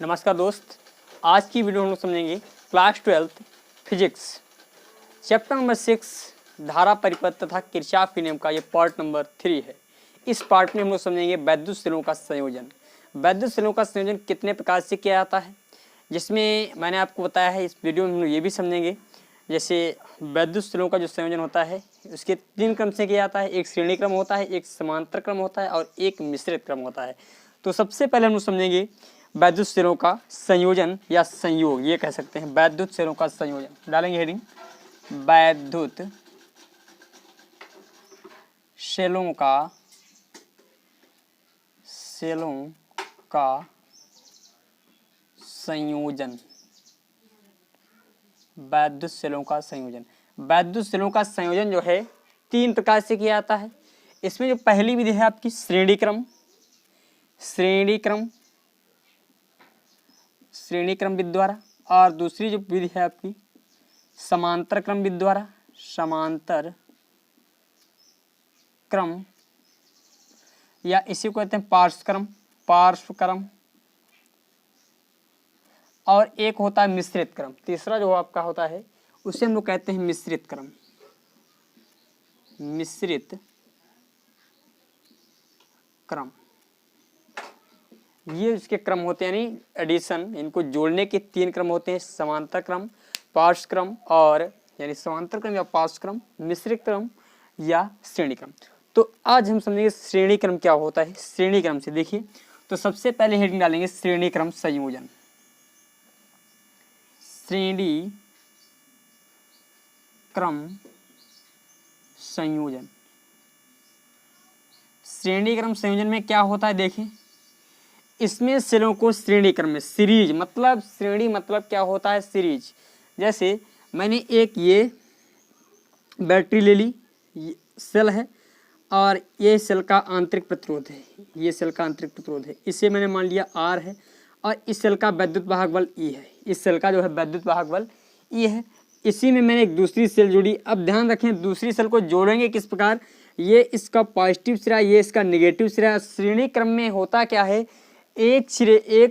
नमस्कार दोस्त, आज की वीडियो हम लोग समझेंगे क्लास 12 फिजिक्स चैप्टर नंबर 6 धारा परिपथ तथा किरचॉफ के नियम का ये पार्ट नंबर 3 है। इस पार्ट में हम लोग समझेंगे वैद्युत सेलों का संयोजन। वैद्युत सेलों का संयोजन कितने प्रकार से किया जाता है, जिसमें मैंने आपको बताया है। इस वीडियो में हम लोग ये भी समझेंगे जैसे वैद्युत सेलों का जो संयोजन होता है उसके 3 क्रम से किया जाता है। एक श्रेणी क्रम होता है, एक समांतर क्रम होता है और एक मिश्रित क्रम होता है। तो सबसे पहले हम लोग समझेंगे वैद्युत सेलों का संयोजन या संयोग, ये कह सकते हैं वैद्युत सेलों का संयोजन। डालेंगे हेडिंग वैद्युत सेलों का संयोजन। वैद्युत सेलों का संयोजन, वैद्युत सेलों का संयोजन जो है 3 प्रकार से किया जाता है। इसमें जो पहली विधि है आपकी श्रेणी क्रम विधि द्वारा, और दूसरी जो विधि है आपकी समांतर क्रम विधि द्वारा, समांतर क्रम, या इसी को कहते हैं पार्श्व क्रम, और एक होता है मिश्रित क्रम। तीसरा जो आपका होता है उसे हम लोग कहते हैं मिश्रित क्रम। ये इसके क्रम होते हैं, यानी एडिशन, इनको जोड़ने के 3 क्रम होते हैं, समांतर क्रम, पार्श्व क्रम, और यानी समांतर क्रम या पार्श्व क्रम, मिश्रित क्रम या श्रेणी क्रम। तो आज हम समझेंगे श्रेणी क्रम क्या होता है। श्रेणी क्रम से देखिए, तो सबसे पहले हेडिंग डालेंगे श्रेणी क्रम संयोजन। श्रेणी क्रम संयोजन, श्रेणी क्रम संयोजन में क्या होता है देखिए, इसमें सेलों को श्रेणी क्रम में, सीरीज मतलब श्रेणी मतलब क्या होता है, सीरीज। जैसे मैंने एक ये बैटरी ले ली, ये सेल है और ये सेल का आंतरिक प्रतिरोध है, ये सेल का आंतरिक प्रतिरोध है, इसे मैंने मान लिया R है, और इस सेल का वैद्युत वाहक बल E है, इस सेल का जो है वैद्युत वाहक बल E है। इसी में मैंने एक दूसरी सेल जोड़ी। अब ध्यान रखें, दूसरी सेल को जोड़ेंगे किस प्रकार, ये इसका पॉजिटिव सिरा, ये इसका नेगेटिव सिरा। श्रेणी क्रम में होता क्या है, एक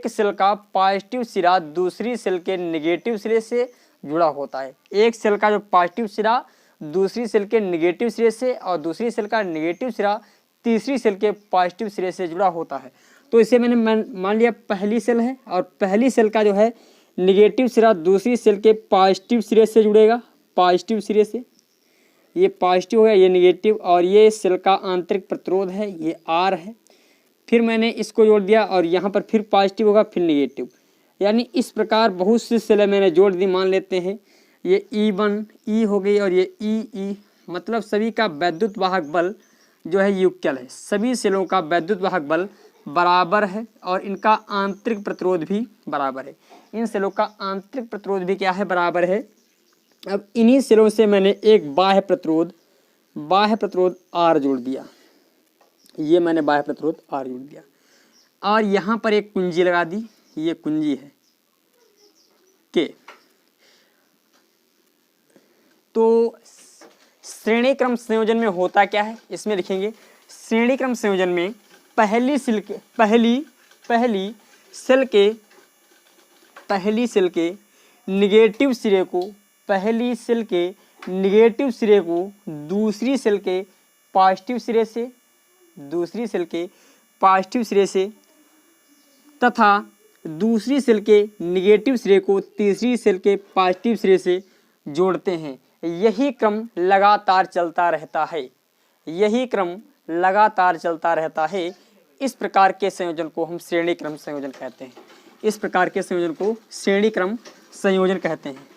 सेल का पॉजिटिव सिरा दूसरी सेल के नेगेटिव सिरे से जुड़ा होता है। एक सेल का जो पॉजिटिव सिरा दूसरी सेल के नेगेटिव सिरे से, और दूसरी सेल का नेगेटिव सिरा तीसरी सेल के पॉजिटिव सिरे से जुड़ा होता है। तो इसे मैंने मान लिया पहली सेल है, और पहली सेल का जो है नेगेटिव सिरा दूसरी सेल के पॉजिटिव सिरे से जुड़ेगा, पॉजिटिव सिरे से। ये पॉजिटिव हो गया, ये नेगेटिव, और ये सेल का आंतरिक प्रतिरोध है, ये R है। फिर मैंने इसको जोड़ दिया, और यहाँ पर फिर पॉजिटिव होगा, फिर नेगेटिव। यानी इस प्रकार बहुत सी सेलें मैंने जोड़ दी। मान लेते हैं ये E1 E हो गई, और ये E मतलब सभी का वैद्युत वाहक बल जो है युगल है। सभी सेलों का वैद्युत वाहक बल बराबर है, और इनका आंतरिक प्रतिरोध भी बराबर है। इन सेलों का आंतरिक प्रतिरोध भी क्या है, बराबर है। अब इन्हीं सेलों से मैंने एक बाह्य प्रतिरोध R जोड़ दिया, ये मैंने बाह्य प्रतिरोध R जोड़ दिया, और यहाँ पर एक कुंजी लगा दी, ये कुंजी है K। तो श्रेणी क्रम संयोजन में होता क्या है, इसमें लिखेंगे श्रेणी क्रम संयोजन में पहली सेल के निगेटिव सिरे को, पहली सेल के निगेटिव सिरे को दूसरी सेल के पॉजिटिव सिरे से, दूसरी सेल के पॉजिटिव सिरे से, तथा दूसरी सेल के नेगेटिव सिरे को तीसरी सेल के पॉजिटिव सिरे से जोड़ते हैं। यही क्रम लगातार चलता रहता है, यही क्रम लगातार चलता रहता है। इस प्रकार के संयोजन को हम श्रेणी क्रम संयोजन कहते हैं। इस प्रकार के संयोजन को श्रेणी क्रम संयोजन कहते हैं।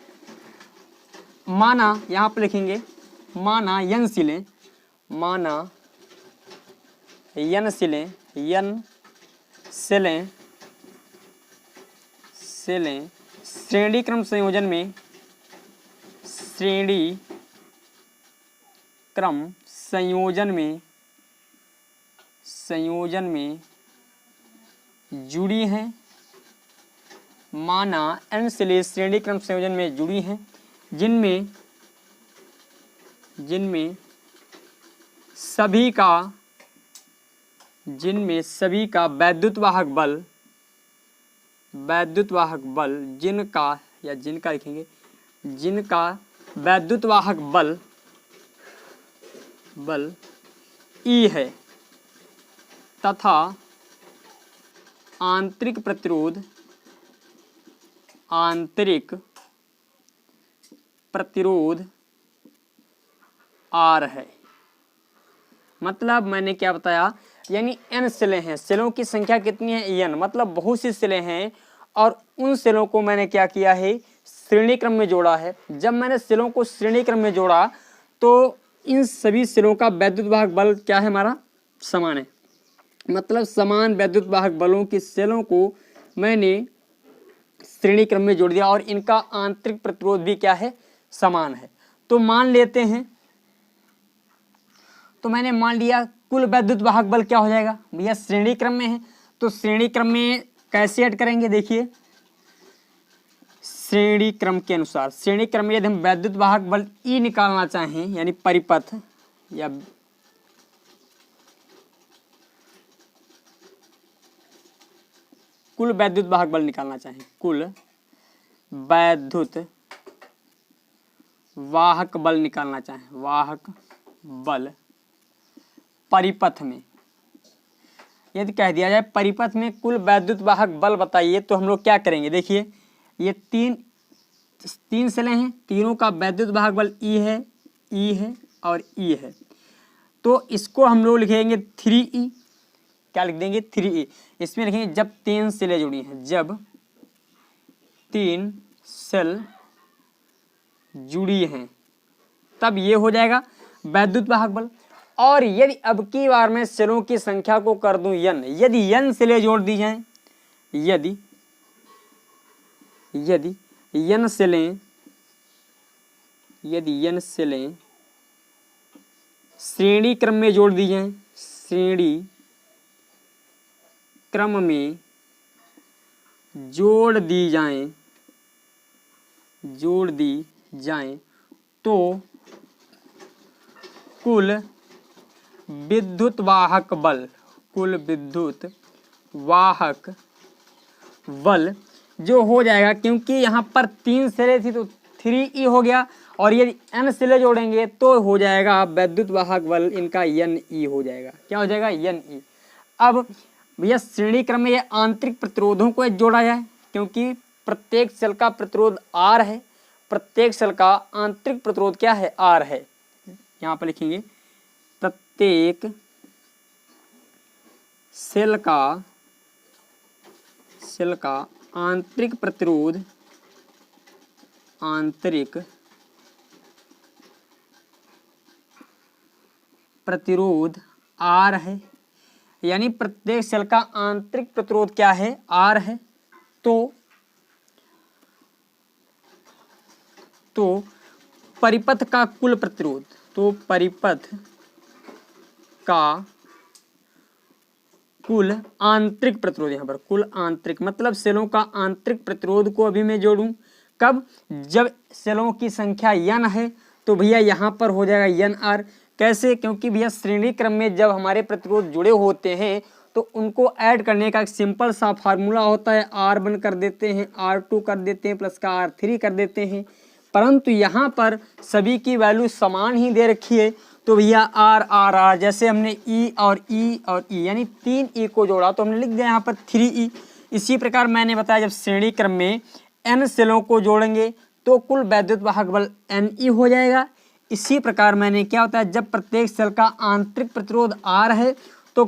माना, यहाँ पर लिखेंगे माना n सिलें, माना n सेलें श्रेणी क्रम संयोजन में, श्रेणी क्रम संयोजन में जुड़ी हैं। माना n सेलें श्रेणी क्रम संयोजन में जुड़ी हैं, जिनमें सभी का वैद्युत वाहक बल वैद्युत वाहक बल जिनका, या जिनका लिखेंगे, जिनका वैद्युत वाहक बल E है तथा आंतरिक प्रतिरोध R है। मतलब मैंने क्या बताया, यानी n सेलें हैं, सेलों की संख्या कितनी है n, मतलब बहुत सी सेलें हैं और उन सेलों को मैंने क्या किया है, श्रेणी क्रम में जोड़ा है। जब मैंने सेलों को श्रेणी क्रम में जोड़ा तो इन सभी सेलों का वैद्युत वाहक बल क्या है, हमारा समान है। मतलब समान वैद्युत वाहक बलों की सेलों को मैंने श्रेणी क्रम में जोड़ दिया और इनका आंतरिक प्रतिरोध भी क्या है, समान है। तो मान लेते हैं, तो मैंने मान लिया कुल वैद्युत वाहक बल क्या हो जाएगा भैया, श्रेणी क्रम में है तो श्रेणी क्रम में कैसे ऐड करेंगे, देखिए श्रेणी क्रम के अनुसार, श्रेणी क्रम में यदि हम वैद्युत वाहक बल E निकालना चाहें, यानी परिपथ या कुल वैद्युत वाहक बल निकालना चाहें, कुल वैद्युत वाहक बल निकालना चाहें, वाहक बल परिपथ में, यदि कह दिया जाए परिपथ में कुल वैद्युत वाहक बल बताइए, तो हम लोग क्या करेंगे, देखिए ये तीन सेलें हैं, तीनों का वैद्युत वाहक बल E है और E है, तो इसको हम लोग लिखेंगे 3E। क्या लिख देंगे, 3E। इसमें लिखेंगे जब 3 सेलें जुड़ी हैं, जब 3 सेल जुड़ी हैं तब ये हो जाएगा वैद्युत वाहक बल। और यदि अब की बार मैं सेलों की संख्या को कर दूं n, यदि n सेलें जोड़ दी जाएं, यदि n सेलें श्रेणी क्रम में जोड़ दी जाएं, श्रेणी क्रम में जोड़ दी जाएं तो कुल विद्युत वाहक बल जो हो जाएगा, क्योंकि यहाँ पर 3 सेलें थी तो 3E हो गया, और यदि n सेलें जोड़ेंगे तो हो जाएगा वैद्युत वाहक बल इनका NE हो जाएगा। क्या हो जाएगा, NE। अब भैया श्रेणी क्रम में ये आंतरिक प्रतिरोधों को जोड़ा जाए, क्योंकि प्रत्येक सेल का प्रतिरोध R है, प्रत्येक सेल का आंतरिक प्रतिरोध क्या है, R है। यहाँ पर लिखेंगे प्रत्येक सेल का आंतरिक प्रतिरोध R है, यानी प्रत्येक सेल का आंतरिक प्रतिरोध क्या है, R है। तो परिपथ का कुल प्रतिरोध, तो परिपथ का कुल आंतरिक प्रतिरोध, यहाँ पर कुल आंतरिक मतलब सेलों का आंतरिक प्रतिरोध को अभी मैं जोड़ूं कब, जब सेलों की संख्या n है तो भैया यहाँ पर हो जाएगा NR। कैसे, क्योंकि भैया श्रेणी क्रम में जब हमारे प्रतिरोध जुड़े होते हैं तो उनको ऐड करने का एक सिंपल सा फार्मूला होता है, R1 कर देते हैं, R2 कर देते हैं, प्लस का R3 कर देते हैं, परंतु यहाँ पर सभी की वैल्यू समान ही दे रखी है, तो भैया R जैसे हमने E और E यानी 3E को जोड़ा तो हमने लिख दिया यहाँ पर 3E। इसी प्रकार मैंने बताया जब श्रेणी क्रम में n सेलों को जोड़ेंगे तो कुल वैद्युत वाहक बल NE हो जाएगा। इसी प्रकार मैंने क्या होता है, जब प्रत्येक सेल का आंतरिक प्रतिरोध R है तो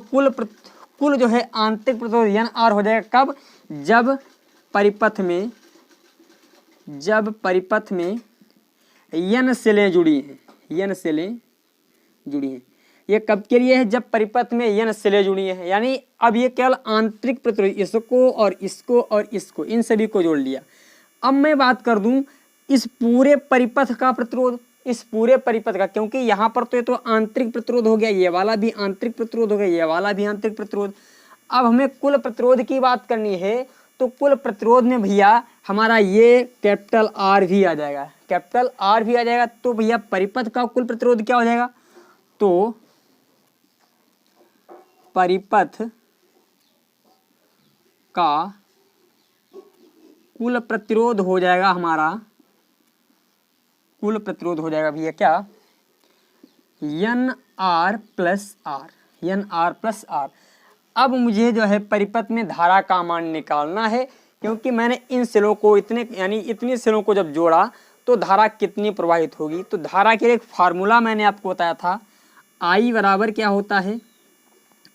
कुल जो है आंतरिक प्रतिरोध NR हो जाएगा। कब, जब परिपथ में n सेलें जुड़ी हैं, ये कब के लिए है, जब परिपथ में n सेलें जुड़ी हैं, यानी अब ये केवल आंतरिक प्रतिरोध इसको और इसको इन सभी को जोड़ लिया। अब मैं बात कर दूं इस पूरे परिपथ का प्रतिरोध, इस पूरे परिपथ का, क्योंकि यहाँ पर तो ये तो आंतरिक प्रतिरोध हो गया, ये वाला भी आंतरिक प्रतिरोध हो गया, ये वाला भी आंतरिक प्रतिरोध। अब हमें कुल प्रतिरोध की बात करनी है तो कुल प्रतिरोध में भैया हमारा ये कैपिटल R भी आ जाएगा, तो भैया परिपथ का कुल प्रतिरोध क्या हो जाएगा, तो परिपथ का कुल प्रतिरोध हो जाएगा हमारा, कुल प्रतिरोध हो जाएगा भैया क्या, NR plus R, NR plus R. अब मुझे जो है परिपथ में धारा का मान निकालना है, क्योंकि मैंने इन सेलों को इतनी सेलों को जब जोड़ा तो धारा कितनी प्रवाहित होगी। तो धारा के लिए एक फार्मूला मैंने आपको बताया था, I बराबर क्या होता है,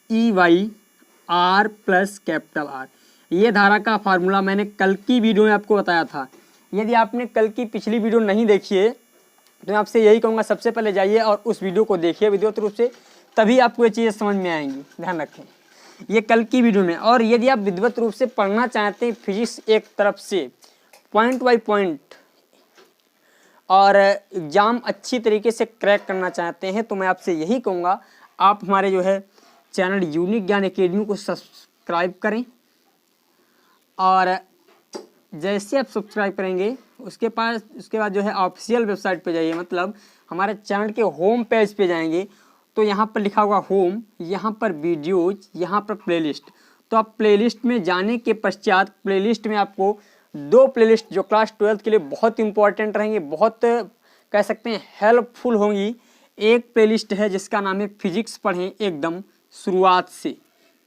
E/R प्लस कैपिटल आर। ये धारा का फार्मूला मैंने कल की वीडियो में आपको बताया था। यदि आपने कल की पिछली वीडियो नहीं देखी है तो मैं आपसे यही कहूँगा, सबसे पहले जाइए और उस वीडियो को देखिए विधिवत रूप से, तभी आपको ये चीज़ें समझ में आएंगी। ध्यान रखें, ये कल की वीडियो में। और यदि आप विधिवत रूप से पढ़ना चाहते हैं फिजिक्स एक तरफ से पॉइंट बाय पॉइंट और एग्जाम अच्छी तरीके से क्रैक करना चाहते हैं, तो मैं आपसे यही कहूँगा आप हमारे जो है चैनल यूनिक ज्ञान एकेडमी को सब्सक्राइब करें। और जैसे आप सब्सक्राइब करेंगे उसके बाद जो है ऑफिशियल वेबसाइट पे जाइए, मतलब हमारे चैनल के होम पेज पे जाएंगे तो यहाँ पर लिखा हुआ होम, यहाँ पर वीडियोज, यहाँ पर प्लेलिस्ट। तो आप प्लेलिस्ट में जाने के पश्चात प्लेलिस्ट में आपको 2 प्लेलिस्ट जो क्लास 12 के लिए बहुत इंपॉर्टेंट रहेंगे, बहुत कह सकते हैं हेल्पफुल होंगी। एक प्लेलिस्ट है जिसका नाम है फिजिक्स पढ़ें एकदम शुरुआत से,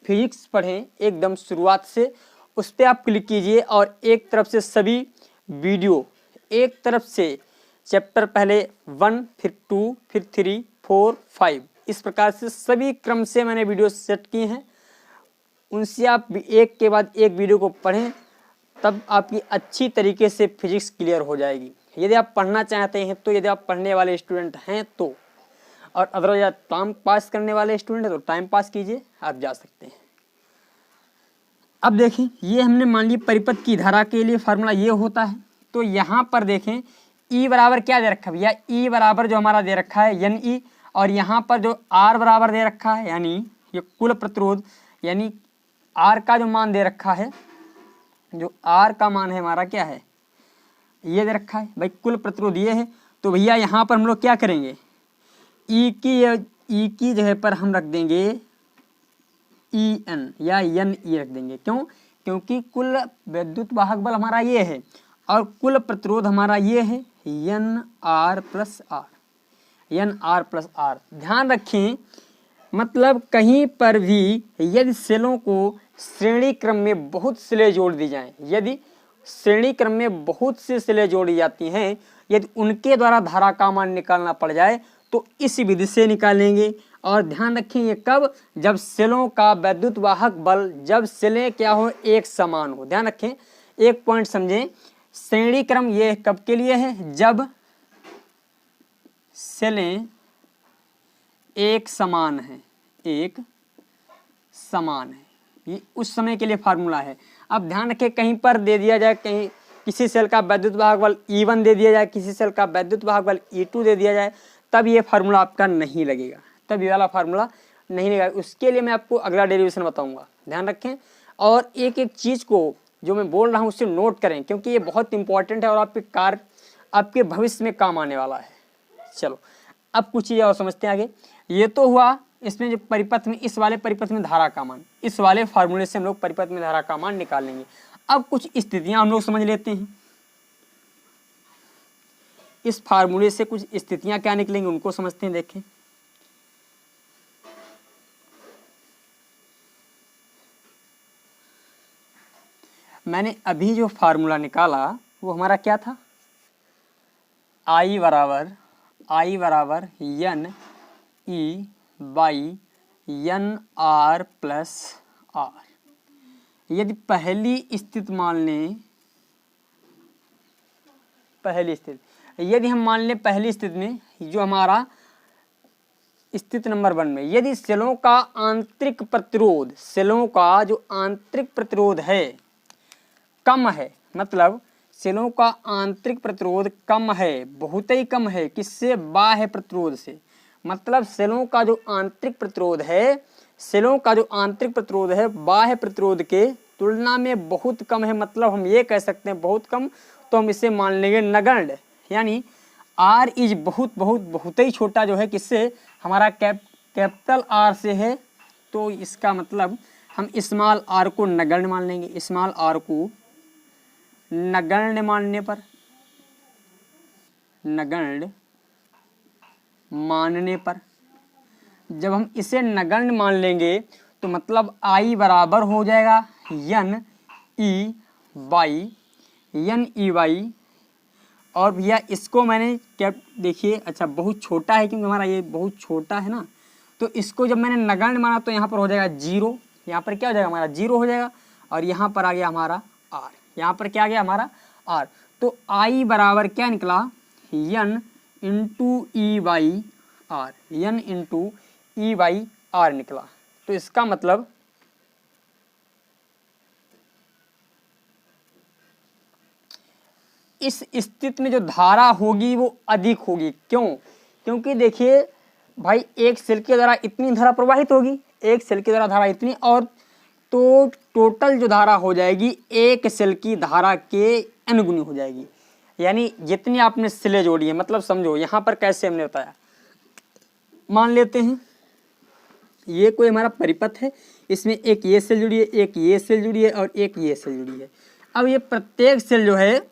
फिजिक्स पढ़ें एकदम शुरुआत से, उस पर आप क्लिक कीजिए और एक तरफ से सभी वीडियो, एक तरफ से चैप्टर पहले 1 फिर 2 फिर 3 4 5 इस प्रकार से सभी क्रम से मैंने वीडियो सेट किए हैं। उनसे आप एक के बाद एक वीडियो को पढ़ें, तब आपकी अच्छी तरीके से फिजिक्स क्लियर हो जाएगी। यदि आप पढ़ना चाहते हैं तो, यदि आप पढ़ने वाले स्टूडेंट हैं तो, और अदरवाइज टाइम पास करने वाले स्टूडेंट हैं तो टाइम पास कीजिए, आप जा सकते हैं। अब देखें, ये हमने मान ली परिपथ की धारा के लिए फार्मूला ये होता है। तो यहाँ पर देखें E बराबर क्या दे रखा है भैया, E बराबर जो हमारा दे रखा है NE, और यहाँ पर जो R बराबर दे रखा है, यानी ये कुल प्रतिरोध, यानी R का जो मान दे रखा है, जो R का मान है हमारा क्या है, ये दे रखा है भाई, कुल प्रतिरोध ये है। तो भैया यहाँ पर हम लोग क्या करेंगे, E की जगह पर हम रख देंगे EN या NE रख देंगे। क्यों, क्योंकि कुल विद्युत वाहक बल हमारा ये है और कुल प्रतिरोध हमारा ये है NR plus R, NR plus R. ध्यान रखें, मतलब कहीं पर भी यदि सेलों को श्रेणी क्रम में बहुत सिले जोड़ दी जाएं, यदि श्रेणी क्रम में बहुत सी सिले जोड़ी जाती हैं, यदि उनके द्वारा धारा का मान निकालना पड़ जाए तो इस विधि से निकालेंगे। और ध्यान रखें ये कब, जब सेलों का वैद्युत वाहक बल, जब सेलें क्या हो, एक समान हो। ध्यान रखें, एक पॉइंट समझें, श्रेणी क्रम ये कब के लिए है, जब सेलें एक समान है, एक समान है, ये उस समय के लिए फार्मूला है। अब ध्यान रखें, कहीं पर दे दिया जाए, कहीं किसी सेल का वैद्युत वाहक बल E1 दे दिया जाए, किसी सेल का वैद्युत वाहक बल E2 दे दिया जाए, तब ये फार्मूला आपका नहीं लगेगा, तब ये वाला फार्मूला नहीं लगेगा। उसके लिए मैं आपको अगला डेरिवेशन बताऊंगा। ध्यान रखें, और एक एक चीज़ को जो मैं बोल रहा हूँ उससे नोट करें, क्योंकि ये बहुत इंपॉर्टेंट है और आपके भविष्य में काम आने वाला है। चलो अब कुछ चीज़ें और समझते हैं आगे। ये तो हुआ इसमें जो परिपथ में, इस वाले परिपथ में धारा का मान, इस वाले फार्मूले से हम लोग परिपथ में धारा का मान निकाल लेंगे। अब कुछ स्थितियां हम लोग समझ लेते हैं, इस फार्मूले से कुछ स्थितियां क्या निकलेंगी उनको समझते हैं। देखें, मैंने अभी जो फार्मूला निकाला वो हमारा क्या था, I बराबर NE by NR plus R. यदि पहली स्थिति मान लें, पहली स्थिति यदि हम मान लें, पहली स्थिति में जो हमारा स्थिति नंबर 1 में यदि सेलों का आंतरिक प्रतिरोध, सेलों का जो आंतरिक प्रतिरोध है कम है, मतलब सेलों का आंतरिक प्रतिरोध कम है, बहुत ही कम है, किससे, बाह्य प्रतिरोध से। मतलब सेलों का जो आंतरिक प्रतिरोध है, सेलों का जो आंतरिक प्रतिरोध है बाह्य प्रतिरोध के तुलना में बहुत कम है, मतलब हम ये कह सकते हैं बहुत कम, तो हम इसे मान लेंगे नगण्य। यानी R इज बहुत ही छोटा जो है किससे, हमारा कैपिटल R से है, तो इसका मतलब हम स्मॉल r को नगण्य मान लेंगे, स्मॉल r को नगण्य मानने पर, नगण्य मानने पर, जब हम इसे नगण्य मान लेंगे तो मतलब I बराबर हो जाएगा यन ई वाई। और भैया इसको मैंने क्या देखिए, अच्छा बहुत छोटा है क्योंकि हमारा ये बहुत छोटा है ना, तो इसको जब मैंने नगण्य माना तो यहाँ पर हो जाएगा 0, यहाँ पर क्या हो जाएगा हमारा 0 हो जाएगा, और यहाँ पर आ गया हमारा r, यहाँ पर क्या आ गया हमारा r। तो I बराबर क्या निकला N into E Y R, N into E Y R निकला। तो इसका मतलब इस स्थिति में जो धारा होगी वो अधिक होगी। क्यों? क्योंकि देखिए भाई एक सेल के द्वारा इतनी धारा प्रवाहित होगी, एक सेल के द्वारा धारा इतनी, और तो टोटल जो धारा हो जाएगी एक सेल की धारा के n गुनी हो जाएगी। यानी जितनी आपने सेलें जोड़ी है, मतलब समझो यहाँ पर कैसे हमने बताया, मान लेते हैं ये कोई हमारा परिपथ है, इसमें एक ये सेल जुड़ी है, एक ये सेल जुड़ी है और एक ये सेल जुड़ी है। अब ये प्रत्येक सेल जो है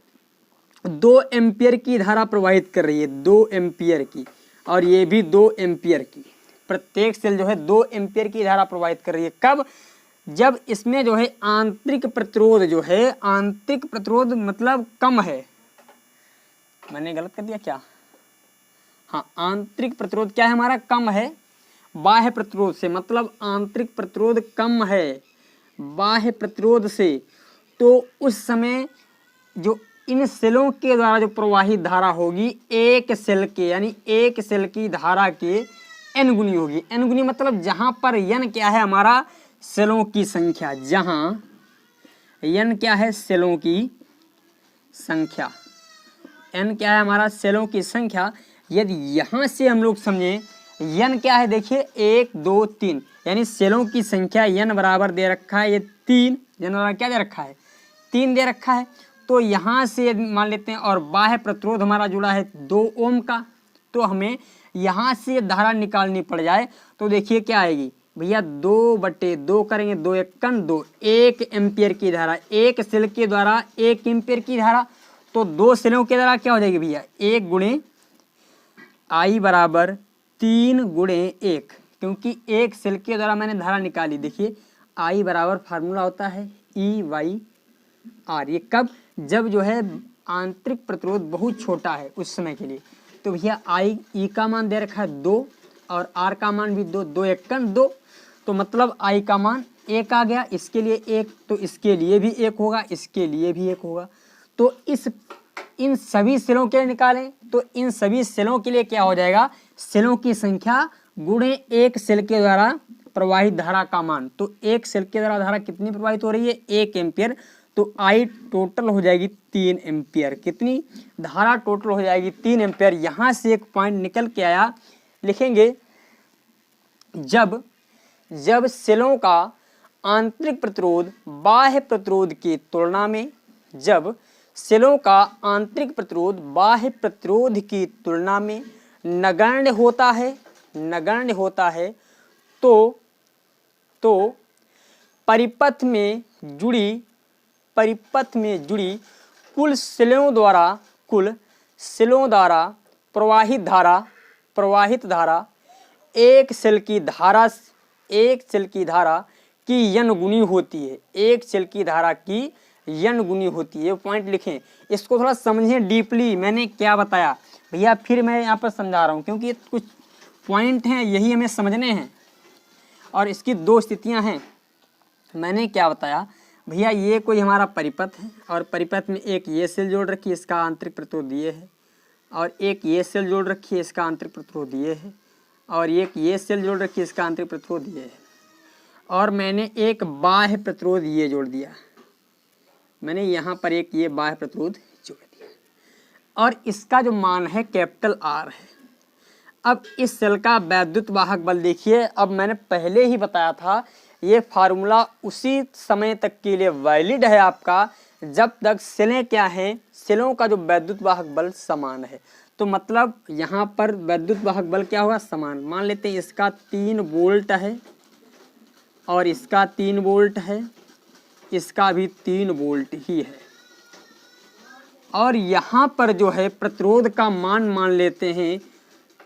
2 एम्पियर की धारा प्रवाहित कर रही है, 2 एम्पियर की, और ये भी 2 एम्पियर की। प्रत्येक सेल जो है 2 एम्पियर की धारा प्रवाहित कर रही है। कब? जब इसमें जो है आंतरिक प्रतिरोध जो है, आंतरिक प्रतिरोध मतलब कम है, मैंने गलत कर दिया क्या? हाँ, आंतरिक प्रतिरोध क्या है हमारा? कम है बाह्य प्रतिरोध से, मतलब आंतरिक प्रतिरोध कम है बाह्य प्रतिरोध से। तो उस समय जो इन सेलों के द्वारा जो प्रवाहित धारा होगी एक सेल के, यानी एक सेल की धारा के n गुनी होगी। n गुनी मतलब जहां पर n क्या है हमारा सेलों की संख्या, जहां n क्या है सेलों की संख्या, n क्या है हमारा सेलों की संख्या। यदि यहां से हम लोग समझें n क्या है, देखिए 1 2 3, यानी सेलों की संख्या n बराबर दे रखा है, ये 3 n बराबर क्या दे रखा है 3 दे रखा है। तो यहाँ से मान लेते हैं, और बाह्य प्रतिरोध हमारा जुड़ा है 2 ओम का, तो हमें यहाँ से धारा निकालनी पड़ जाए तो देखिए क्या आएगी भैया, 2/2 करेंगे, 2 एकन 2, 1 एम्पियर की धारा, एक सेल के द्वारा 1 एम्पियर की धारा, तो 2 सेलों के द्वारा क्या हो जाएगी भैया 1 गुणे I बराबर 3 गुणे 1, क्योंकि एक सेल के द्वारा मैंने धारा निकाली। देखिए I बराबर फार्मूला होता है ई वाई आर। ये कब? जब जो है आंतरिक प्रतिरोध बहुत छोटा है उस समय के लिए। तो भैया आई ई का मान दे रखा है 2 और आर का मान भी 2, 2 एकन 2, तो मतलब आई का मान 1 आ गया, इसके लिए 1, तो इसके लिए भी 1 होगा, इसके लिए भी 1 होगा। तो इन सभी सेलों के लिए निकालें तो इन सभी सेलों के लिए क्या हो जाएगा, सेलों की संख्या गुणे एक सेल के द्वारा प्रवाहित धारा का मान। तो एक सेल के द्वारा धारा कितनी प्रवाहित हो रही है 1 एम्पियर, तो आई टोटल हो जाएगी 3 एम्पियर। कितनी धारा टोटल हो जाएगी 3 एम्पियर। यहाँ से एक पॉइंट निकल के आया, लिखेंगे जब सेलों का आंतरिक प्रतिरोध बाह्य प्रतिरोध की तुलना में, जब सेलों का आंतरिक प्रतिरोध बाह्य प्रतिरोध की तुलना में नगण्य होता है तो परिपथ में जुड़ी कुल सेलों द्वारा प्रवाहित धारा एक सेल की धारा की n गुनी होती है, एक सेल की धारा की n गुनी होती है। पॉइंट लिखें, इसको थोड़ा समझें डीपली। मैंने क्या बताया भैया, फिर मैं यहाँ पर समझा रहा हूँ, क्योंकि ये कुछ पॉइंट हैं यही हमें समझने हैं, और इसकी 2 स्थितियाँ हैं। मैंने क्या बताया भैया, ये कोई हमारा परिपथ है और परिपथ में एक ये सेल जोड़ रखी है, इसका आंतरिक प्रतिरोध ये है, और एक ये सेल जोड़ रखी है, इसका आंतरिक प्रतिरोध ये है, और एक ये सेल जोड़ रखी है, इसका आंतरिक प्रतिरोध ये है, और मैंने एक बाह्य प्रतिरोध ये जोड़ दिया, मैंने यहाँ पर एक ये बाह्य प्रतिरोध जोड़ दिया, और इसका जो मान है कैपिटल R है। अब इस सेल का वैद्युत वाहक बल देखिए, अब मैंने पहले ही बताया था ये फार्मूला उसी समय तक के लिए वैलिड है आपका जब तक सेलें क्या हैं, सेलों का जो वैद्युत वाहक बल समान है। तो मतलब यहाँ पर वैद्युत वाहक बल क्या होगा, समान। मान लेते हैं इसका 3 वोल्ट है और इसका 3 वोल्ट है, इसका भी 3 वोल्ट ही है। और यहाँ पर जो है प्रतिरोध का मान लेते हैं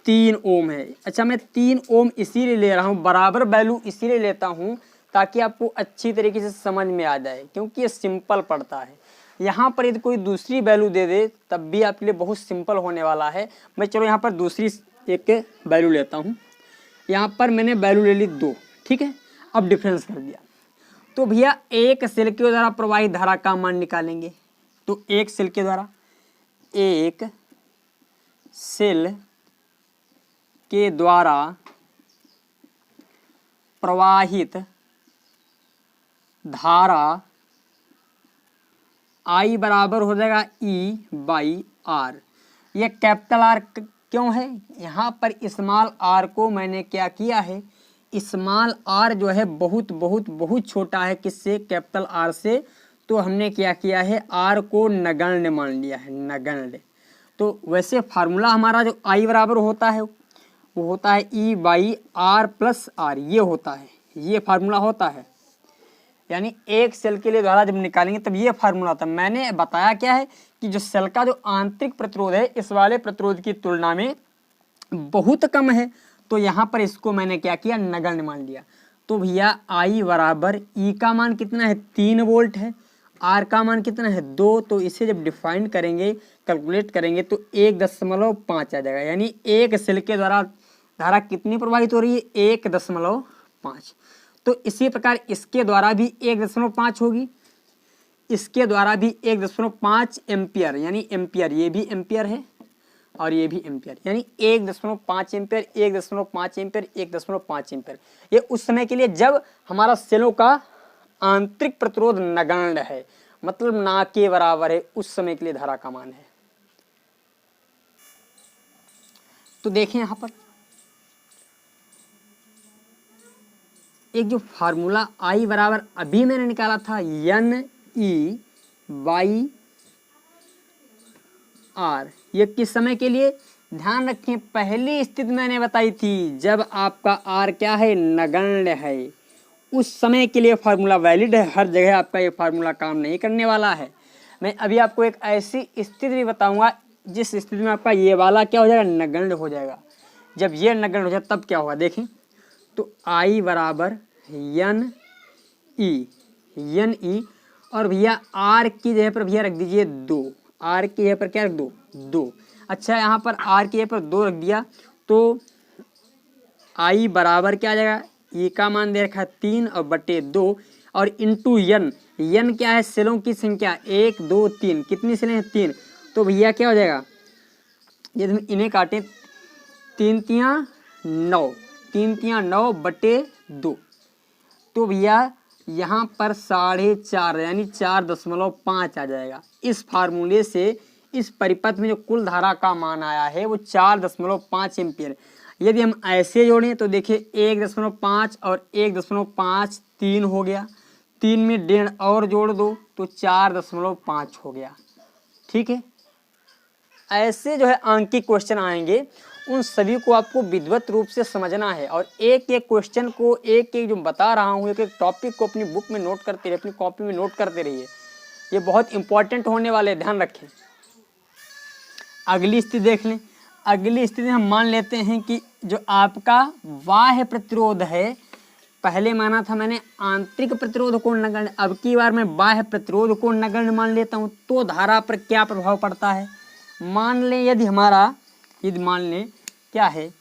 3 ओम है। अच्छा, मैं 3 ओम इसीलिए ले रहा हूँ, बराबर वैल्यू इसीलिए लेता हूँ ताकि आपको अच्छी तरीके से समझ में आ जाए, क्योंकि ये सिंपल पड़ता है। यहाँ पर यदि कोई दूसरी वैल्यू दे दे तब भी आपके लिए बहुत सिंपल होने वाला है। मैं चलो यहाँ पर दूसरी एक वैल्यू लेता हूँ। यहाँ पर मैंने वैल्यू ले ली 2, ठीक है। अब डिफरेंस कर दिया तो भैया एक सेल के द्वारा प्रवाहित धारा का मान निकालेंगे। तो एक सेल के द्वारा, एक सेल के द्वारा प्रवाहित धारा I बराबर हो जाएगा E/R। ये कैपिटल R क्यों है? यहाँ पर स्मॉल r को मैंने क्या किया है, स्मॉल r जो है बहुत बहुत बहुत छोटा है किससे, कैपिटल R से। तो हमने क्या किया है, r को नगण्य मान लिया है, नगण्य। तो वैसे फार्मूला हमारा जो I बराबर होता है वो होता है E/R + R, ये होता है, ये फार्मूला होता है। यानी एक सेल के लिए द्वारा जब निकालेंगे तब ये फार्मूला था। मैंने बताया क्या है कि जो सेल का जो आंतरिक प्रतिरोध है इस वाले प्रतिरोध की तुलना में बहुत कम है, तो यहाँ पर इसको मैंने क्या किया, नगण्य मान लिया। तो भैया I बराबर E का मान कितना है, 3 वोल्ट है, R का मान कितना है, 2। तो इसे जब डिफाइन करेंगे, कैलकुलेट करेंगे तो 1.5 आ जाएगा। यानी एक सेल के द्वारा धारा कितनी प्रवाहित हो रही है, 1.5। तो इसी प्रकार इसके द्वारा भी 1.5 होगी, इसके द्वारा भी 1.5 एम्पियर, यानी एम्पियर, ये भी एम्पियर है और ये भी एम्पियर, यानी 1.5 एम्पियर, 1.5 एम्पियर, 1.5 एम्पियर। ये उस समय के लिए जब हमारा सेलों का आंतरिक प्रतिरोध नगण्य है, मतलब ना के बराबर है, उस समय के लिए धारा का मान है। तो देखें यहां पर एक जो फार्मूला I बराबर अभी मैंने निकाला था NE/R, ये किस समय के लिए, ध्यान रखें पहली स्थिति मैंने बताई थी जब आपका R क्या है, नगण्य है, उस समय के लिए फार्मूला वैलिड है। हर जगह आपका ये फार्मूला काम नहीं करने वाला है। मैं अभी आपको एक ऐसी स्थिति भी बताऊंगा जिस स्थिति में आपका ये वाला क्या हो जाएगा, नगण्य हो जाएगा। जब ये नगण्य हो जाए तब क्या होगा, देखें। तो I बराबर NE और भैया R की जगह पर भैया रख दीजिए 2, R की जगह पर क्या रख दो, 2। अच्छा, यहाँ पर R की जगह पर 2 रख दिया तो I बराबर क्या आ जाएगा, E का मान दे रखा है 3 और बटे 2 और इंटू N। N क्या है, सेलों की संख्या 1 2 3, कितनी सेलें हैं, 3। तो भैया क्या हो जाएगा, यदि हम इन्हें काटें 3 तियां 9, 3 तियां 9 बटे 2। तो भैया यहाँ पर 4.5 यानी 4.5 आ जाएगा। इस फार्मूले से इस परिपथ में जो कुल धारा का मान आया है वो 4.5 एम्पियर। यदि हम ऐसे जोड़ें तो देखिए 1.5 और 1.5 3 हो गया, 3 में 1.5 और जोड़ दो तो 4.5 हो गया, ठीक है। ऐसे जो है आंकिक क्वेश्चन आएंगे, उन सभी को आपको विधिवत रूप से समझना है और एक एक क्वेश्चन को, एक एक जो बता रहा हूँ, एक एक टॉपिक को अपनी बुक में नोट करते रहिए, अपनी कॉपी में नोट करते रहिए, ये बहुत इंपॉर्टेंट होने वाले, ध्यान रखें। अगली स्थिति देख लें। अगली स्थिति हम मान लेते हैं कि जो आपका बाह्य प्रतिरोध है, पहले माना था मैंने आंतरिक प्रतिरोध को नगण्य, अब की बार मैं बाह्य प्रतिरोध को नगण्य मान लेता हूँ। तो धारा पर क्या प्रभाव पड़ता है, मान लें यदि हमारा, यदि मान लें क्या है,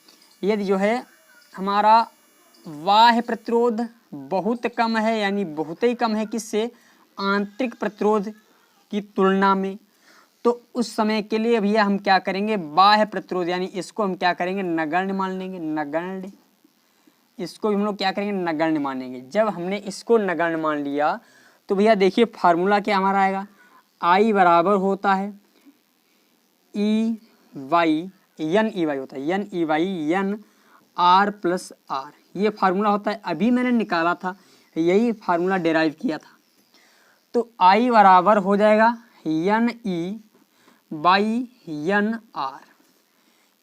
यदि जो है हमारा बाह्य प्रतिरोध बहुत कम है, यानी बहुत ही कम है किससे, आंतरिक प्रतिरोध की तुलना में, तो उस समय के लिए भैया हम क्या करेंगे, बाह्य प्रतिरोध यानी इसको हम क्या करेंगे, नगण्य मान लेंगे, नगण्य। इसको हम लोग क्या करेंगे, नगण्य मानेंगे। जब हमने इसको नगण्य मान लिया तो भैया देखिए फार्मूला क्या हमारा आएगा, I बराबर होता है NE/, होता है NE/R + R, ये फार्मूला होता है। अभी मैंने निकाला था, यही फार्मूला डेराइव किया था। तो I बराबर हो जाएगा NE/NR,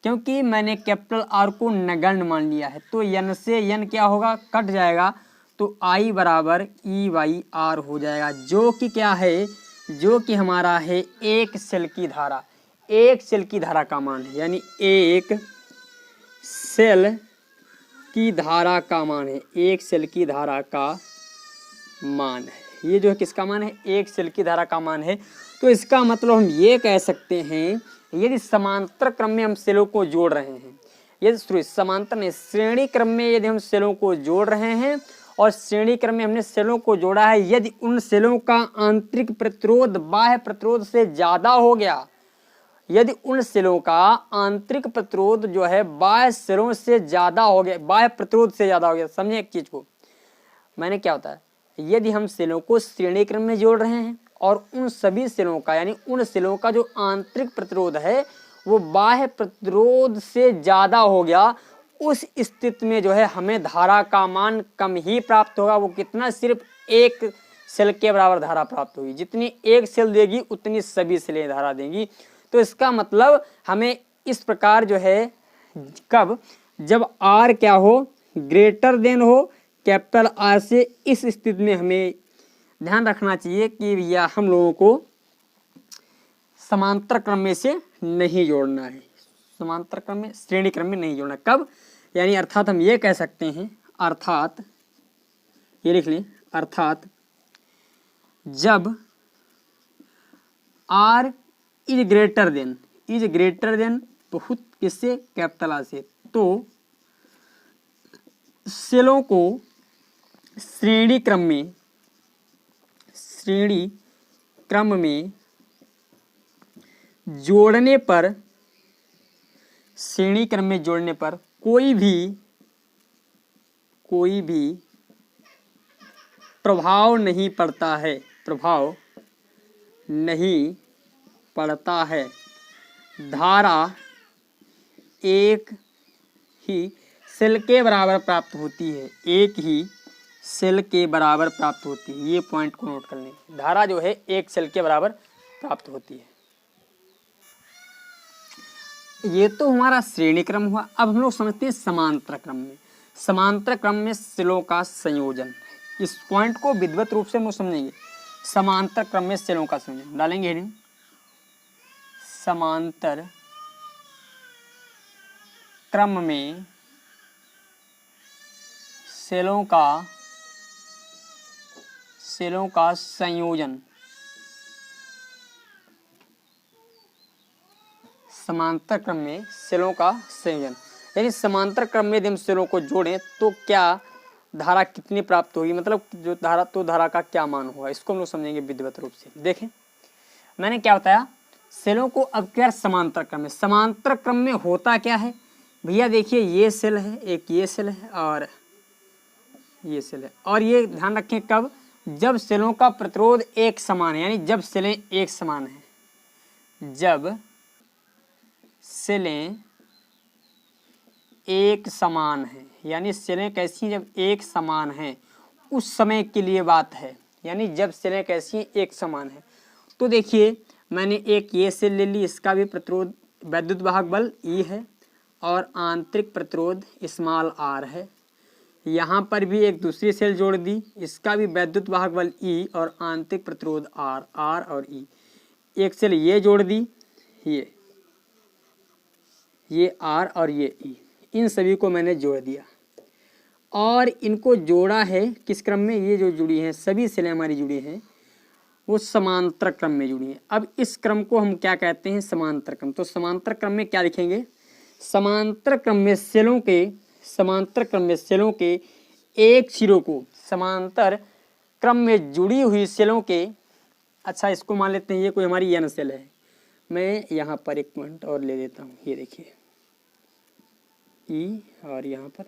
क्योंकि मैंने कैपिटल R को नगण्य मान लिया है तो N से N क्या होगा, कट जाएगा। तो I बराबर E/R हो जाएगा, जो कि क्या है जो कि हमारा है एक सेल की धारा, एक सेल की धारा का मान है, यानी एक सेल की धारा का मान है, एक सेल की धारा का मान है। ये जो है किसका मान है? एक सेल की धारा का मान है। तो इसका मतलब हम ये कह सकते हैं, यदि समांतर क्रम में हम सेलों को जोड़ रहे हैं, यदि समांतर नहीं श्रेणी क्रम में यदि हम सेलों को जोड़ रहे हैं और श्रेणी क्रम में हमने सेलों को जोड़ा है, यदि उन सेलों का आंतरिक प्रतिरोध बाह्य प्रतिरोध से ज्यादा हो गया, यदि उन सेलों का आंतरिक प्रतिरोध जो है बाह्य सेलों से ज्यादा हो गया, बाह्य प्रतिरोध से ज्यादा हो गया, समझे एक चीज को मैंने क्या होता है, यदि हम सेलों को श्रेणी क्रम में जोड़ रहे हैं और उन सभी सेलों का यानी उन सेलों का जो आंतरिक प्रतिरोध है वो बाह्य प्रतिरोध से ज्यादा हो गया, उस स्थिति में जो है हमें धारा का मान कम ही प्राप्त होगा। वो कितना? सिर्फ एक सेल के बराबर धारा प्राप्त होगी। जितनी एक सेल देगी उतनी सभी सेलें धारा देंगी। तो इसका मतलब हमें इस प्रकार जो है, कब? जब R क्या हो? ग्रेटर देन हो कैपिटल R से, इस स्थिति में हमें ध्यान रखना चाहिए कि भैया हम लोगों को समांतर क्रम में से नहीं जोड़ना है, समांतर क्रम में श्रेणी क्रम में नहीं जोड़ना। कब? यानी अर्थात हम ये कह सकते हैं, अर्थात ये लिख लें, अर्थात जब R इज ग्रेटर देन बहुत किससे? कैपिटल R से, तो सेलों को श्रेणी क्रम में जोड़ने पर, श्रेणी क्रम में जोड़ने पर कोई भी प्रभाव नहीं पड़ता है, प्रभाव नहीं पड़ता है। धारा एक ही सेल के बराबर प्राप्त होती है, एक ही सेल के बराबर प्राप्त होती है। ये पॉइंट को नोट कर लें, धारा जो है एक सेल के बराबर प्राप्त होती है। ये तो हमारा श्रेणी क्रम हुआ। अब हम लोग समझते हैं समांतर क्रम में। समांतर क्रम में सेलों का संयोजन, इस पॉइंट को विधिवत रूप से हम लोग समझेंगे। समांतर क्रम में सेलों का संयोजन डालेंगे हेडिंग, समांतर क्रम में सेलों का संयोजन, समांतर क्रम में सेलों का संयोजन, यानी समांतर क्रम में यदि हम सेलों को जोड़ें तो क्या धारा कितनी प्राप्त होगी, मतलब जो धारा का क्या मान होगा, इसको हम लोग समझेंगे विधिवत रूप से। देखें मैंने क्या बताया, सेलों को अब क्या समांतर क्रम में, समांतर क्रम में होता क्या है भैया, देखिए ये सेल है, एक ये सेल है और ये सेल है, और ये ध्यान रखें कब? जब सेलों का प्रतिरोध एक समान है, यानी जब सेलें एक समान है, जब सेलें एक समान है, यानी सेलें कैसी? जब एक समान है, उस समय के लिए बात है, यानी जब सेलें कैसी हैं? एक समान है। तो देखिए मैंने एक ये सेल ले ली, इसका भी प्रतिरोध वैद्युत वाहक बल E है और आंतरिक प्रतिरोध स्मॉल r है। यहाँ पर भी एक दूसरी सेल जोड़ दी, इसका भी वैद्युत वाहक बल E और आंतरिक प्रतिरोध R और E। एक सेल ये जोड़ दी, ये R और ये E, इन सभी को मैंने जोड़ दिया और इनको जोड़ा है किस क्रम में? ये जो जुड़ी हैं सभी सेलें हमारी जुड़ी हैं वो समांतर क्रम में जुड़ी हैं। अब इस क्रम को हम क्या कहते हैं? समांतर क्रम। तो समांतर क्रम में क्या लिखेंगे? समांतर क्रम में सेलों के एक सिरों को, समांतर क्रम में जुड़ी हुई सेलों के, अच्छा इसको मान लेते हैं ये कोई हमारी n सेल है, मैं यहाँ पर एक पॉइंट और ले देता हूँ, ये देखिए E और यहाँ पर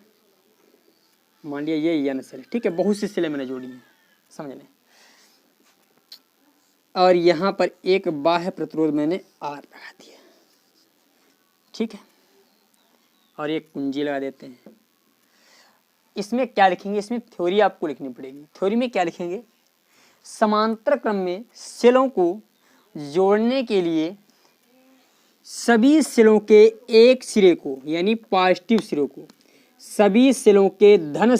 मान लिया ये n सेल, ठीक है, बहुत सी सेलें मैंने जोड़ी हैं, समझ लें। और यहाँ पर एक बाह्य प्रतिरोध मैंने R लगा दिया, ठीक है, और एक कुंजी लगा देते हैं। इसमें क्या लिखेंगे? इसमें थ्योरी आपको लिखनी पड़ेगी। थ्योरी में क्या लिखेंगे? समांतर क्रम में सेलों को जोड़ने के लिए सभी सेलों के एक सिरे को, यानी पॉजिटिव सिरे को, सभी सेलों के धन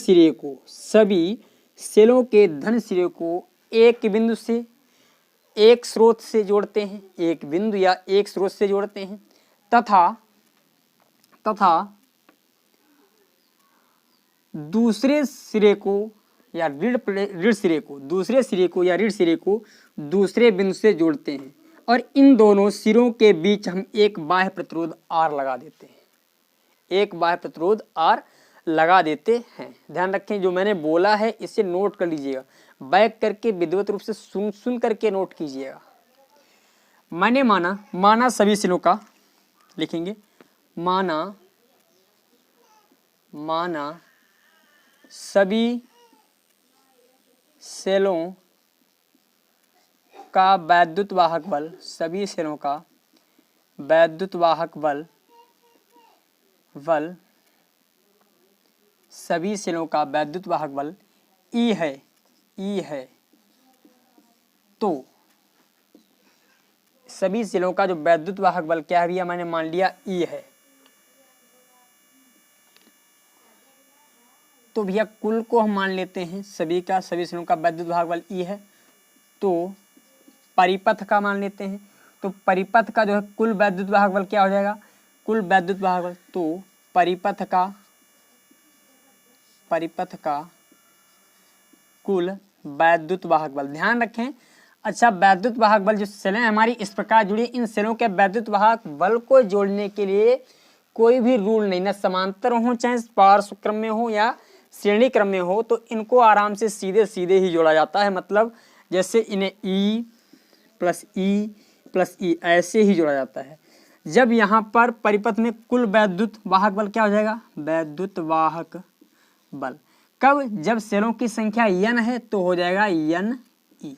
सिरे को एक बिंदु से एक स्रोत से जोड़ते हैं, एक बिंदु या एक स्रोत से जोड़ते हैं, तथा दूसरे सिरे को या ऋण सिरे को दूसरे सिरे को या ऋण सिरे को दूसरे बिंदु से जोड़ते हैं और इन दोनों सिरों के बीच हम एक बाह्य प्रतिरोध R लगा देते हैं, एक बाह्य प्रतिरोध R लगा देते हैं। ध्यान रखें, जो मैंने बोला है इसे नोट कर लीजिएगा, बैक करके विधिवत रूप से सुन करके नोट कीजिएगा। मैंने माना सभी सेलों का, लिखेंगे माना सभी सेलों का वैद्युत वाहक बल, सभी सेलों का वैद्युत वाहक बल सभी सेलों का वैद्युत वाहक बल E है। तो सभी सेलों का जो वैद्युत वाहक बल क्या है भैया, मैंने मान लिया E है। तो भैया कुल को हम मान लेते हैं, सभी सेलों का वैद्युत वाहक बल E है, तो परिपथ का मान लेते हैं। तो परिपथ का जो है कुल वैद्युत वाहक बल क्या हो जाएगा, कुल वैद्युत वाहक बल, तो परिपथ का कुल वैद्युत वाहक बल। ध्यान रखें, अच्छा वैद्युत वाहक बल जो सेलें हमारी इस प्रकार जुड़ी, इन सेलों के वैद्युत वाहक बल को जोड़ने के लिए कोई भी रूल नहीं, न समांतर हो चाहे पार्श्व क्रम में हो या श्रेणी क्रम में हो, तो इनको आराम से सीधे ही जोड़ा जाता है। मतलब जैसे इन्हें E प्लस E ऐसे ही जोड़ा जाता है। जब यहाँ पर परिपथ में कुल वैद्युत वाहक बल क्या हो जाएगा, वैद्युत वाहक बल, कब, जब सेलों की संख्या n है तो हो जाएगा n e।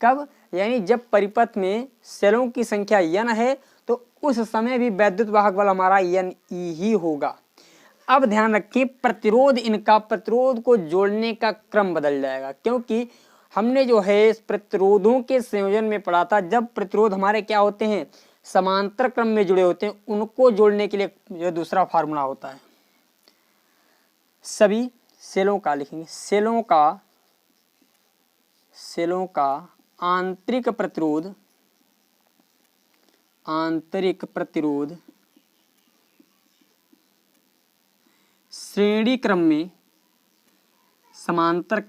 कब, यानी जब परिपथ में सेलों की संख्या n है तो उस समय भी वैद्युत वाहक बल हमारा n e ही होगा। अब ध्यान रखिए, प्रतिरोध को जोड़ने का क्रम बदल जाएगा, क्योंकि हमने जो है प्रतिरोधों के संयोजन में पढ़ा था, जब प्रतिरोध हमारे क्या होते हैं, समांतर क्रम में जुड़े होते हैं, उनको जोड़ने के लिए जो दूसरा फार्मूला होता है। सभी सेलों का, लिखेंगे सेलों का आंतरिक प्रतिरोध श्रेणी क्रम में समांतर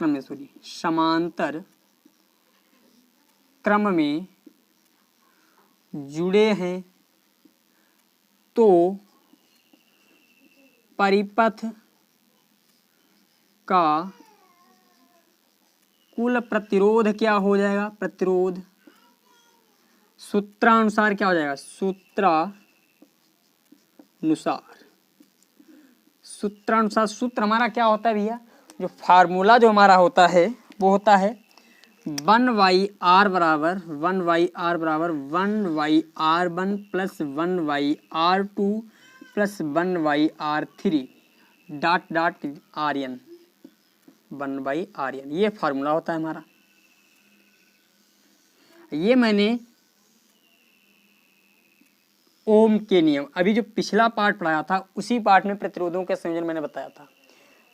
क्रम में जुड़े हैं, तो परिपथ का कुल प्रतिरोध क्या हो जाएगा, प्रतिरोध सूत्रानुसार क्या हो जाएगा, सूत्रानुसार सूत्र हमारा क्या होता है भैया, जो फार्मूला जो हमारा होता है वो होता है 1/r बराबर 1/r1/r1 plus 1/r2 plus 1/r3 (rn) 1/rn, ये फार्मूला होता है हमारा। ये मैंने ओम के नियम, अभी जो पिछला पार्ट पढ़ाया था उसी पार्ट में प्रतिरोधों के संयोजन मैंने बताया था।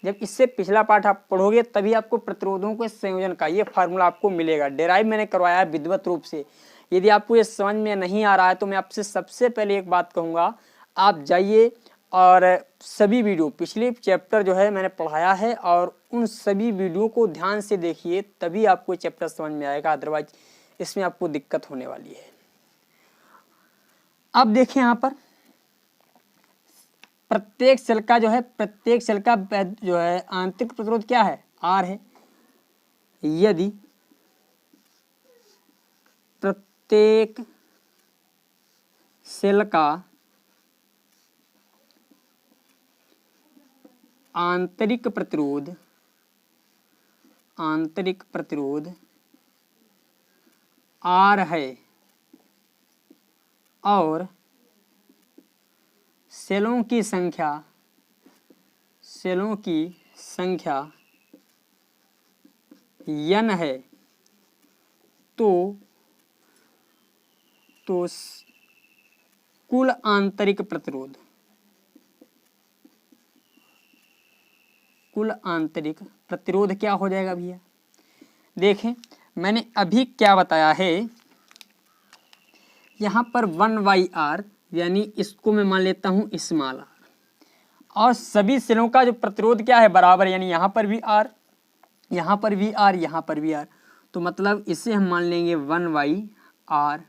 जब इससे पिछला पार्ट आप पढ़ोगे तभी आपको प्रतिरोधों के संयोजन का ये फार्मूला आपको मिलेगा। डेराइव मैंने करवाया है विधिवत रूप से। यदि आपको ये समझ में नहीं आ रहा है तो मैं आपसे सबसे पहले एक बात कहूँगा, आप जाइए और सभी वीडियो पिछले चैप्टर जो है मैंने पढ़ाया है और उन सभी वीडियो को ध्यान से देखिए, तभी आपको चैप्टर समझ में आएगा, अदरवाइज इसमें आपको दिक्कत होने वाली है। अब देखिए यहाँ पर प्रत्येक सेल का जो है आंतरिक प्रतिरोध क्या है, R है। यदि प्रत्येक सेल का आंतरिक प्रतिरोध R है और सेलों की संख्या n है, तो कुल आंतरिक प्रतिरोध क्या हो जाएगा भैया। देखें, मैंने अभी क्या बताया है, यहाँ पर 1/r यानी इसको मैं मान लेता हूँ स्मॉल r, और सभी सेलों का जो प्रतिरोध क्या है बराबर, यानी यहाँ पर भी r, यहाँ पर भी r, यहाँ पर भी r, तो मतलब इसे हम मान लेंगे 1/r,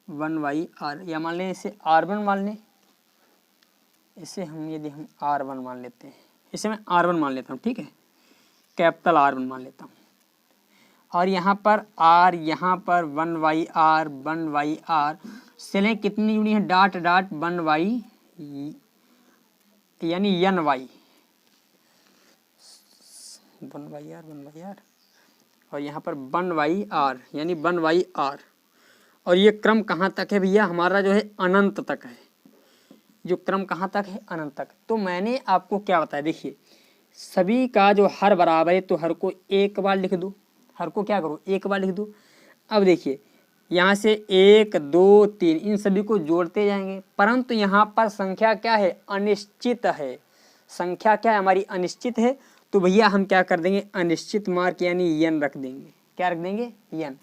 1/r, या मान लें इसे r1 मान लें, इसे हम यदि हम r1 मान लेते हैं, इसे मैं r1 मान लेता हूँ, ठीक है, कैपिटल R1 मान लेता हूँ, और यहाँ पर r, यहाँ पर 1/r, 1/r, सेलें कितनी जुड़ी हैं, डॉट डॉट 1/, यानी NY, 1/r, 1/r, और यहाँ पर 1/r यानी 1/r, और ये क्रम कहाँ तक है भैया, हमारा जो है अनंत तक है, जो क्रम कहाँ तक है, अनंत तक। तो मैंने आपको क्या बताया, देखिए सभी का जो हर बराबर है तो हर को एक बार लिख दो, हर को क्या करो, एक बार लिख दो। अब देखिए यहाँ से 1 2 3 इन सभी को जोड़ते जाएंगे, परंतु यहाँ पर संख्या क्या है, अनिश्चित है, संख्या क्या है हमारी, अनिश्चित है, तो भैया हम क्या कर देंगे, अनिश्चित मार्क यानी n रख देंगे, क्या रख देंगे, n।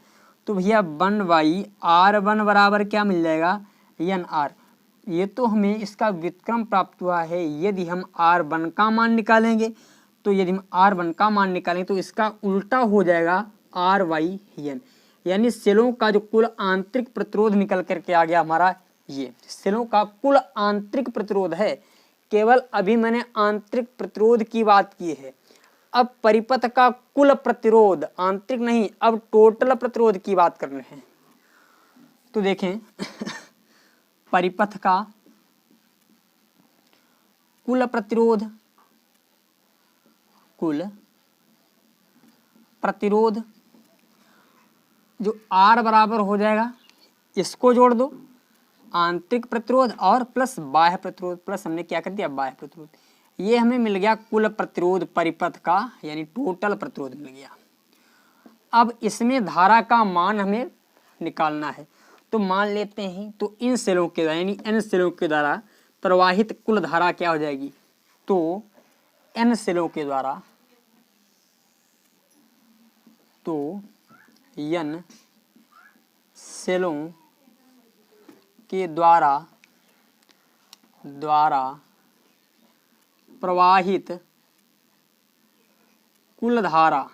तो भैया 1/r1 बराबर क्या मिल जाएगा, NR। ये तो हमें इसका व्युत्क्रम प्राप्त हुआ है, यदि हम r1 का मान निकालेंगे, तो यदि हम r1 का मान निकालेंगे तो इसका उल्टा हो जाएगा r/n, यानी सेलों का जो कुल आंतरिक प्रतिरोध निकल करके आ गया हमारा, ये सेलों का कुल आंतरिक प्रतिरोध है। केवल अभी मैंने आंतरिक प्रतिरोध की बात की है, अब परिपथ का कुल प्रतिरोध, आंतरिक नहीं, अब टोटल प्रतिरोध की बात कर रहे हैं। तो देखें परिपथ का कुल प्रतिरोध, कुल प्रतिरोध जो R बराबर हो जाएगा, इसको जोड़ दो, आंतरिक प्रतिरोध और प्लस बाह्य प्रतिरोध, प्लस हमने क्या कर दिया, बाह्य प्रतिरोध, ये हमें मिल गया कुल प्रतिरोध परिपथ का, यानी टोटल प्रतिरोध मिल गया। अब इसमें धारा का मान हमें निकालना है, तो मान लेते हैं, तो इन सेलों के द्वारा यानी n सेलों के द्वारा प्रवाहित कुल धारा क्या हो जाएगी, तो n सेलों के द्वारा, तो n सेलों के द्वारा प्रवाहित कुल धारा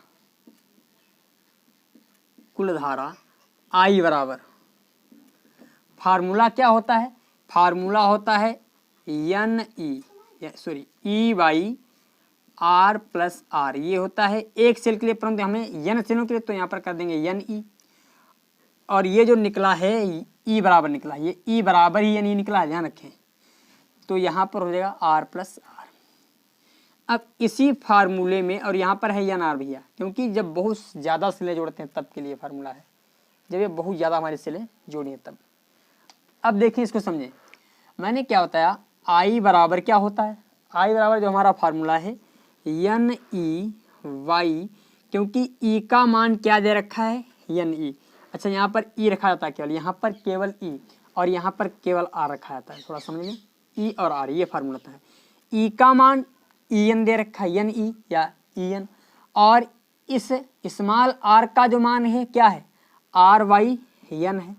I बराबर, फार्मूला क्या होता है, फार्मूला होता है E/R प्लस R, ये होता है एक सेल के लिए, परंतु हमें n सेलों के लिए तो यहाँ पर कर देंगे NE, और ये जो निकला है E बराबर निकला, ये E बराबर ही यानी निकला है, ध्यान रखें, तो यहाँ पर हो जाएगा R प्लस R। अब इसी फार्मूले में, और यहाँ पर है NR भैया, क्योंकि जब बहुत ज़्यादा सेलें जोड़ते हैं तब के लिए फार्मूला है, जब ये बहुत ज़्यादा हमारी सेलें जोड़ी हैं तब। अब देखिए इसको समझें, मैंने क्या बताया, I बराबर क्या होता है, I बराबर जो हमारा फार्मूला है NEY, क्योंकि E का मान क्या दे रखा है, NE, अच्छा यहाँ पर E रखा जाता है केवल, यहाँ पर केवल E, और यहाँ पर केवल R रखा जाता है, थोड़ा समझ लें, E और R, ये फार्मूला था। E का मान EN दे रखा है, NE या EN, और इस स्मॉल r का जो मान है क्या है, R/n है,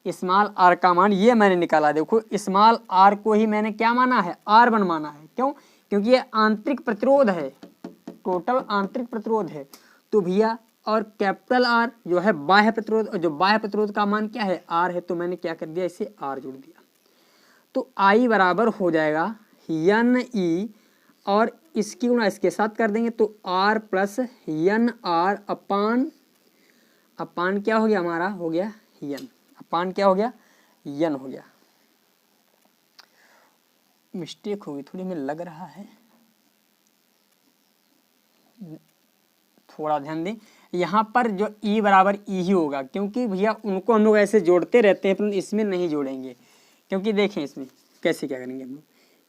स्मॉल r का मान ये मैंने निकाला, देखो स्मॉल r को ही मैंने क्या माना है, R1 माना है, क्यों, क्योंकि ये आंतरिक प्रतिरोध है, टोटल आंतरिक प्रतिरोध है, तो भैया, और कैपिटल R जो है बाह्य प्रतिरोध, और जो बाह्य प्रतिरोध का मान क्या है, R है, तो मैंने क्या कर दिया, इसे R जोड़ दिया, तो I बराबर हो जाएगा NE, और इसकी गुणा इसके साथ कर देंगे, तो R प्लस NR अपान क्या हो गया, हमारा हो गया n, अपान क्या हो गया, n हो गया। मिस्टेक होगी थोड़ी, हमें लग रहा है, थोड़ा ध्यान दें, यहाँ पर जो E बराबर E ही होगा, क्योंकि भैया उनको हम लोग ऐसे जोड़ते रहते हैं, परंतु इसमें नहीं जोड़ेंगे, क्योंकि देखें इसमें कैसे क्या करेंगे हम लोग,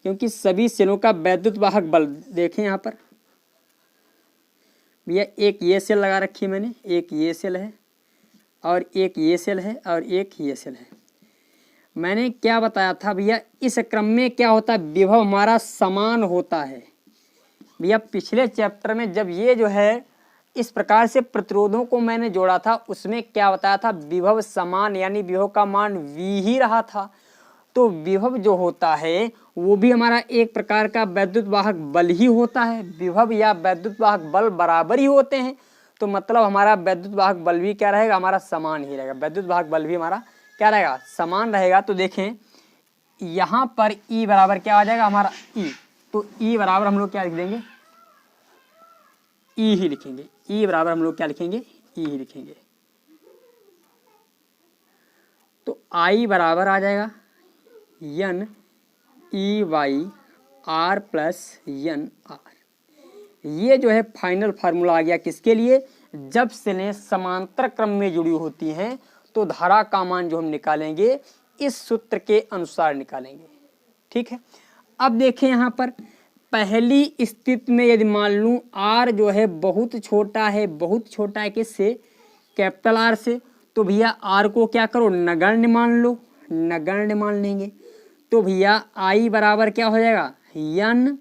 क्योंकि सभी सेलों का वैद्युत वाहक बल देखें, यहाँ पर भैया एक ये सेल लगा रखी है मैंने, एक ये सेल है, और एक ये सेल है, और एक ये सेल है। मैंने क्या बताया था भैया, इस क्रम में क्या होता है, विभव हमारा समान होता है। भैया पिछले चैप्टर में जब ये जो है इस प्रकार से प्रतिरोधों को मैंने जोड़ा था, उसमें क्या बताया था, विभव समान यानी विभव का मान V ही रहा था। तो विभव जो होता है वो भी हमारा एक प्रकार का वैद्युत वाहक बल ही होता है। विभव या वैद्युत वाहक बल बराबर ही होते हैं, तो मतलब हमारा वैद्युत वाहक बल भी क्या रहेगा, हमारा समान ही रहेगा। वैद्युत वाहक बल भी हमारा क्या रहेगा, समान रहेगा। तो देखें यहाँ पर E बराबर क्या आ जाएगा हमारा E, तो E बराबर हम लोग क्या लिख देंगे, E ही लिखेंगे। E बराबर हम लोग क्या लिखेंगे, E ही लिखेंगे। तो I बराबर आ जाएगा N E Y R plus N R। ये जो है फाइनल फार्मूला आ गया किसके लिए, जब सेलें समांतर क्रम में जुड़ी होती हैं तो धारा का मान जो हम निकालेंगे इस सूत्र के अनुसार निकालेंगे। ठीक है, अब देखें यहाँ पर पहली स्थिति में यदि मान लूँ R जो है बहुत छोटा है, बहुत छोटा है किससे, कैपिटल R से, तो भैया R को क्या करो, नगण्य मान लो, नगण्य मान लेंगे। तो भैया I बराबर क्या हो जाएगा, N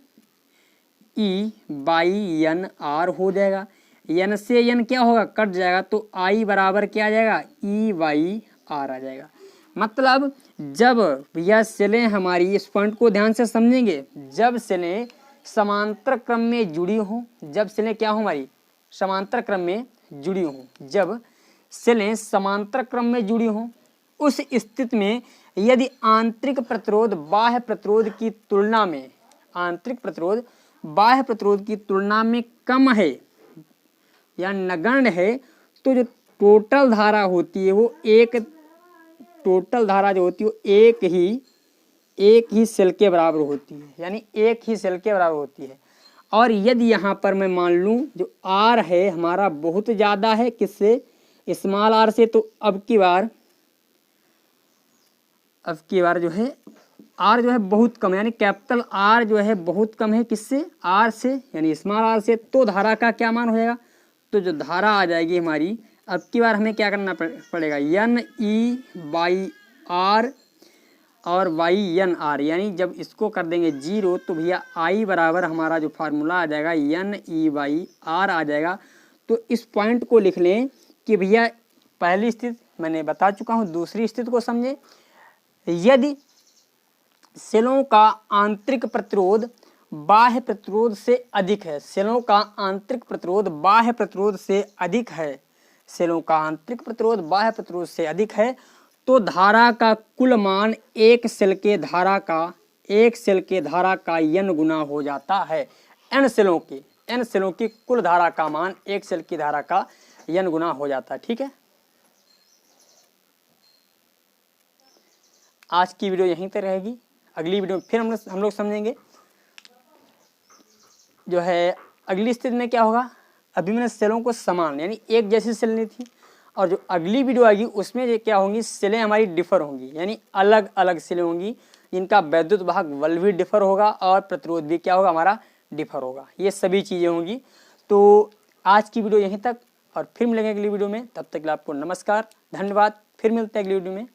E by N R हो जाएगा। N से N क्या होगा, कट जाएगा, तो I बराबर क्या आ जाएगा, E बाई R आ जाएगा। मतलब जब भैया सेलें हमारी, इस पॉइंट को ध्यान से समझेंगे, जब सेलें समांतर क्रम में जुड़ी हों, जब सेलें क्या हो हमारी, समांतर क्रम में जुड़ी हों, जब सेलें समांतर क्रम में जुड़ी हों, उस स्थिति में यदि आंतरिक प्रतिरोध बाह्य प्रतिरोध की तुलना में, आंतरिक प्रतिरोध बाह्य प्रतिरोध की तुलना में कम है या नगण्य है, तो जो टोटल धारा होती है वो एक, टोटल धारा जो होती है वो एक ही सेल के बराबर होती है, यानी एक ही सेल के बराबर होती है। और यदि यहाँ पर मैं मान लूँ जो R है हमारा बहुत ज़्यादा है किससे, स्मॉल r से, तो अब की बार जो है R जो है बहुत कम, यानी कैपिटल R जो है बहुत कम है किससे, R से, यानी स्मॉल r से, तो धारा का क्या मान हो जाएगा, तो जो धारा आ जाएगी हमारी, अब की बार हमें क्या करना पड़ेगा, N E बाई R और वाई N R, यानी जब इसको कर देंगे 0 तो भैया I बराबर हमारा जो फार्मूला आ जाएगा N E बाई R आ जाएगा। तो इस पॉइंट को लिख लें कि भैया पहली स्थिति मैंने बता चुका हूँ, दूसरी स्थिति को समझें। यदि सेलों का आंतरिक प्रतिरोध बाह्य प्रतिरोध से अधिक है, सेलों का आंतरिक प्रतिरोध बाह्य प्रतिरोध से अधिक है, सेलों का आंतरिक प्रतिरोध बाह्य प्रतिरोध से अधिक है, तो धारा का कुल मान एक सेल के धारा का n गुना हो जाता है। n सेलों की कुल धारा का मान एक सेल की धारा का n गुना हो जाता है। ठीक है, आज की वीडियो यहीं तक रहेगी। अगली वीडियो में फिर हम लोग समझेंगे जो है अगली स्थिति में क्या होगा। अभी मैंने सेलों को समान यानी एक जैसी सेल ली थी, और जो अगली वीडियो आएगी उसमें क्या होंगी, सेलें हमारी डिफर होंगी, यानी अलग अलग सेलें होंगी जिनका वैद्युत वाहक बल भी डिफर होगा और प्रतिरोध भी क्या होगा, हमारा डिफर होगा। ये सभी चीज़ें होंगी। तो आज की वीडियो यहीं तक, और फिर मिलेंगे अगली वीडियो में। तब तक के लिए आपको नमस्कार, धन्यवाद। फिर मिलते हैं अगली वीडियो में।